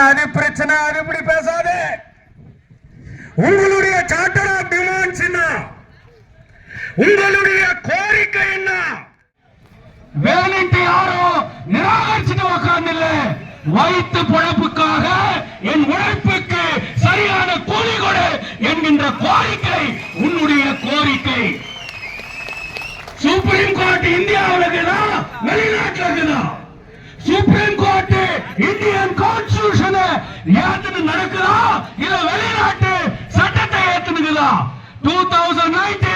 அது பிரச்சனை, அது இப்படி பேசாதே. உங்களுடைய சார்ட்டர் ஆஃப் டிமாண்ட்ஸ் என்ன? உங்களுடைய கோரிக்கை என்ன? வேலைக்கு யாரோ நிராகரிச்சுட்டு உட்கார்ந்து வைத்து பொழப்புக்காக என் உழைப்புக்கு சரியான கூலி கொடு என்கின்ற கோரிக்கை உன்னுடைய கோரிக்கை. சுப்ரீம் கோர்ட் இந்தியாவில் இருக்குதா வெளிநாட்டில் இருக்குதா? சுப்ரீம் கோர்ட் இந்தியன் கான்ஸ்டிடியூஷன் ஏத்துட்டு நடக்குதா இல்ல வெளிநாட்டு சட்டத்தை ஏத்துனுக்குதா? 2019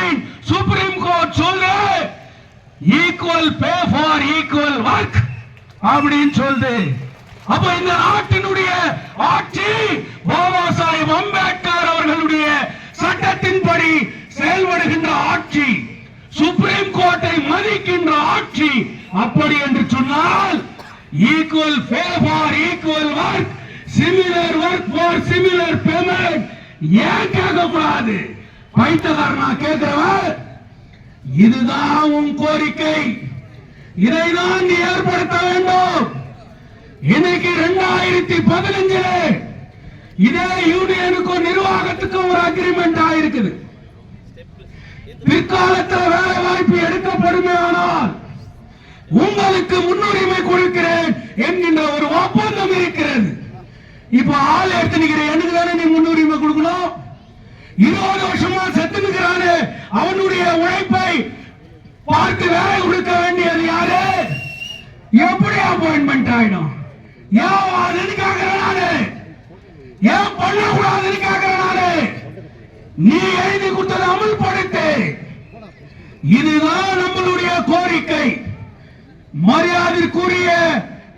சுப்ரீம் கோர்ட் சொல்லு equal pay for equal work அப்படின்னு சொல்லுது. அப்ப இந்த நாட்டினுடைய ஆட்சி பாபா சாஹேப் அம்பேத்கர் அவர்களுடைய சட்டத்தின்படி செயல்படுகின்ற ஆட்சி, சுப்ரீம் கோர்ட்டை மதிக்கின்ற ஆட்சி. அப்படி என்று சொன்னால் equal pay for equal work, similar work for similar payment ஏன் கேட்கக்கூடாது? பைத்தகாரனா கேட்கிறவர், இதுதான் உன் கோரிக்கை, இதைதான் நீ ஏற்படுத்த வேண்டும். இன்னைக்கு 2015 இதே யூனியனுக்கும் நிர்வாகத்துக்கும் ஒரு அக்ரிமெண்ட் ஆயிருக்குது. பிற்காலத்தில் வேலை வாய்ப்பு எடுக்கப்படுமே ஆனால் உங்களுக்கு முன்னுரிமை கொடுக்கிறேன் என்கின்ற ஒரு ஒப்பந்தம் இருக்கிறது. இப்ப ஆள் எடுத்து நிக்கிற எனக்கு தானே நீ முன்னுரிமை கொடுக்கணும். 20 வருஷமா செத்து நிற்கிறானே அவனுடைய உழைப்பை பார்த்து வேலை கொடுக்க வேண்டியது யாரு? எப்படி அப்பாயின்மெண்ட் ஆயிடும்? ஏன் அதுக்காக ஏன் பண்ணக்கூடாது? நீ எழுதி கொடுத்ததை அமல்படுத்து. இதுதான் நம்மளுடைய கோரிக்கை. மரியாதைக்குரிய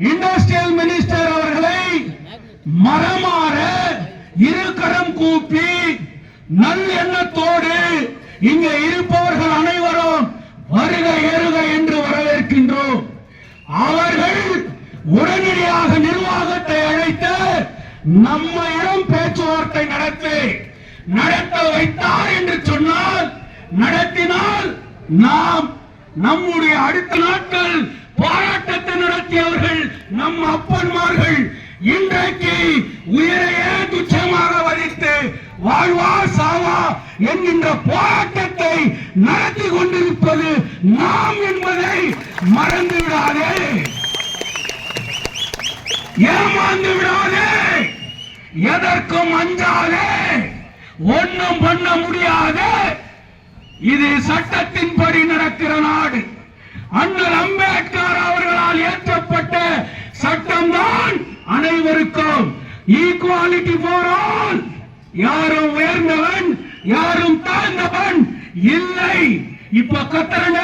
இண்டஸ்ட்ரியல் மினிஸ்டர் அவர்களை மரமாற இருக்கரம் கூப்பி நல் எண்ணத்தோடு இங்க இருப்பவர்கள் அனைவரும் வருக ஏறுக என்று வரவேற்கின்றோம். அவர்கள் உடனடியாக நிர்வாகத்தை அழைத்து நம்மிடம் பேச்சுவார்த்தை நடத்த வைத்தார் என்று சொன்னால், நடத்தினால் நாம் நம்முடைய அடுத்த நாட்கள் போராட்டத்தை நடத்தியவர்கள் நம் அப்பன்மார்கள் இன்றைக்கு உயிரையே துச்சமாக வதித்து வாழ்வா சாவா என்கின்ற போராட்டத்தை நடத்தி கொண்டிருப்பது நாம் என்பதை மறந்து விடாதே, ஏமாந்து விடாதே, எதற்கும் அஞ்சாதே, ஒன்றும் பண்ண முடியாது. இது சட்டத்தின்படி நடக்கிற நாடு. அண்ணல் அம்பேத்கர் அவர்களால் ஏற்றப்பட்ட சட்டம்தான் அனைவருக்கும் ஈக்குவாலிட்டி ஃபார் ஆல். யாரும் உயர்ந்தவன் யாரும் தாழ்ந்தவன் இல்லை. இப்ப கத்தரன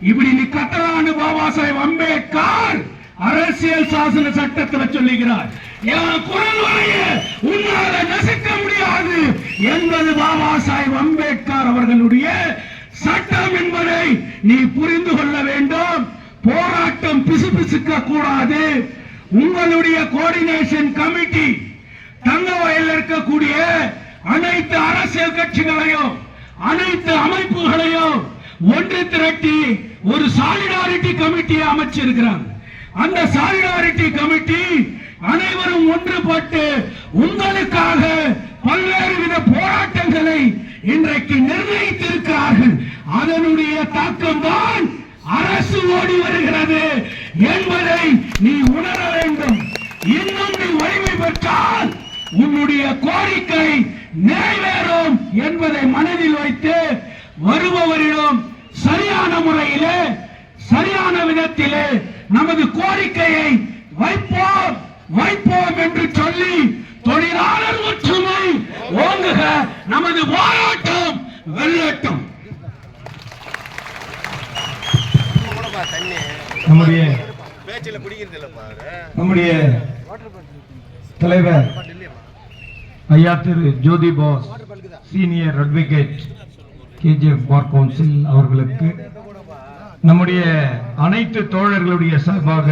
இப்படி நீ கத்தரான்னு பாபா சாஹேப் அம்பேத்கர் அரசியல் சாசன சட்டத்தில் சொல்லுகிறார். என் குரல் வரைய உன்னால நசுக்க முடியாது என்பது பாபா சாஹேப் அம்பேத்கர் அவர்களுடைய சட்டம் என்பதை நீ புரிந்து கொள்ள வேண்டும். போராட்டம் பிசுபிசுக்க கூடாது. உங்களுடைய கோஆர்டினேஷன் கமிட்டி தங்கவயலில் இருக்கக்கூடிய அனைத்து அரசியல் கட்சிகளையும் அனைத்து அமைப்புகளையும் ஒன்று திரட்டி ஒரு சாலிடாரிட்டி கமிட்டியை அமைச்சிருக்கிறார். அந்த சாலிடாரிட்டி கமிட்டி அனைவரும் ஒன்றுபட்டு உங்களுக்காக பல்வேறு வித போராட்டங்களை இன்றைக்கு நிர்ணயித்திருக்கிறார்கள். அதனுடைய தாக்கம் தான் அரசு ஓடி வருகிறது என்பதை நீ உணர வேண்டும். இன்னும் நீ வலிமை பெற்றால் உன்னுடைய கோரிக்கை நிறைவேறும் என்பதை மனதில் வைத்து வருபவரிடம் சரியான முறையிலே சரியான விதத்திலே நமது கோரிக்கையை வைப்போம் என்று சொல்லி தொழிலாளர் ஒற்றுமை ஓங்குக. நமது போராட்டம் வெல்லட்டும். நம்முடைய தலைவர் ஐயா திரு ஜோதி பாஸ் senior advocate KGF bar council அவர்களுக்கு நம்முடைய அனைத்து தோழர்களுடைய சார்பாக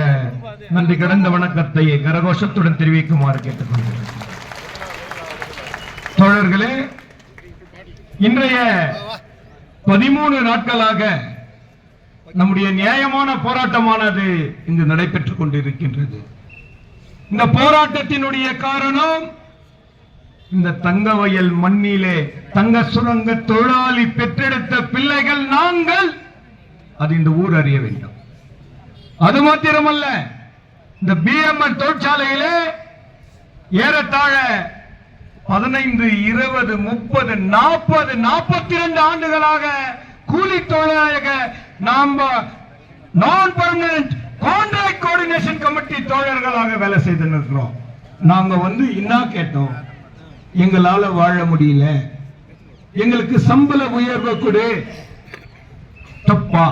நன்றி கடந்த வணக்கத்தை கரகோஷத்துடன் தெரிவிக்குமாறு கேட்டுக்கொள்கிறேன். தோழர்களே, இன்றைய 13 நாட்களாக நம்முடைய நியாயமான போராட்டமானது இங்கு நடைபெற்றுக் கொண்டிருக்கின்றது. இந்த போராட்டத்தினுடைய காரணம் இந்த தங்க வயல் மண்ணிலே தங்க சுரங்க தொழிலாளி பெற்றெடுத்த பிள்ளைகள் நாங்கள், அது இந்த ஊர் அறிய வேண்டும். அது மாத்திரமல்ல, இந்த பிஎம்என் தொழிற்சாலையிலே ஏறத்தாழ 15, 20, 30, 40, 42 ஆண்டுகளாக கூலி தொழிலாளக நாம் நான் பெர்மனன்ட் கான்ட்ராக்ட் கோஆர்டினேஷன் கமிட்டி தோழர்களாக வேலை செய்து இருக்கிறோம். நாங்க என்ன கேட்டோம், எங்களால வாழ முடியல, எங்களுக்கு சம்பள உயர்வு கொடு. தப்பா?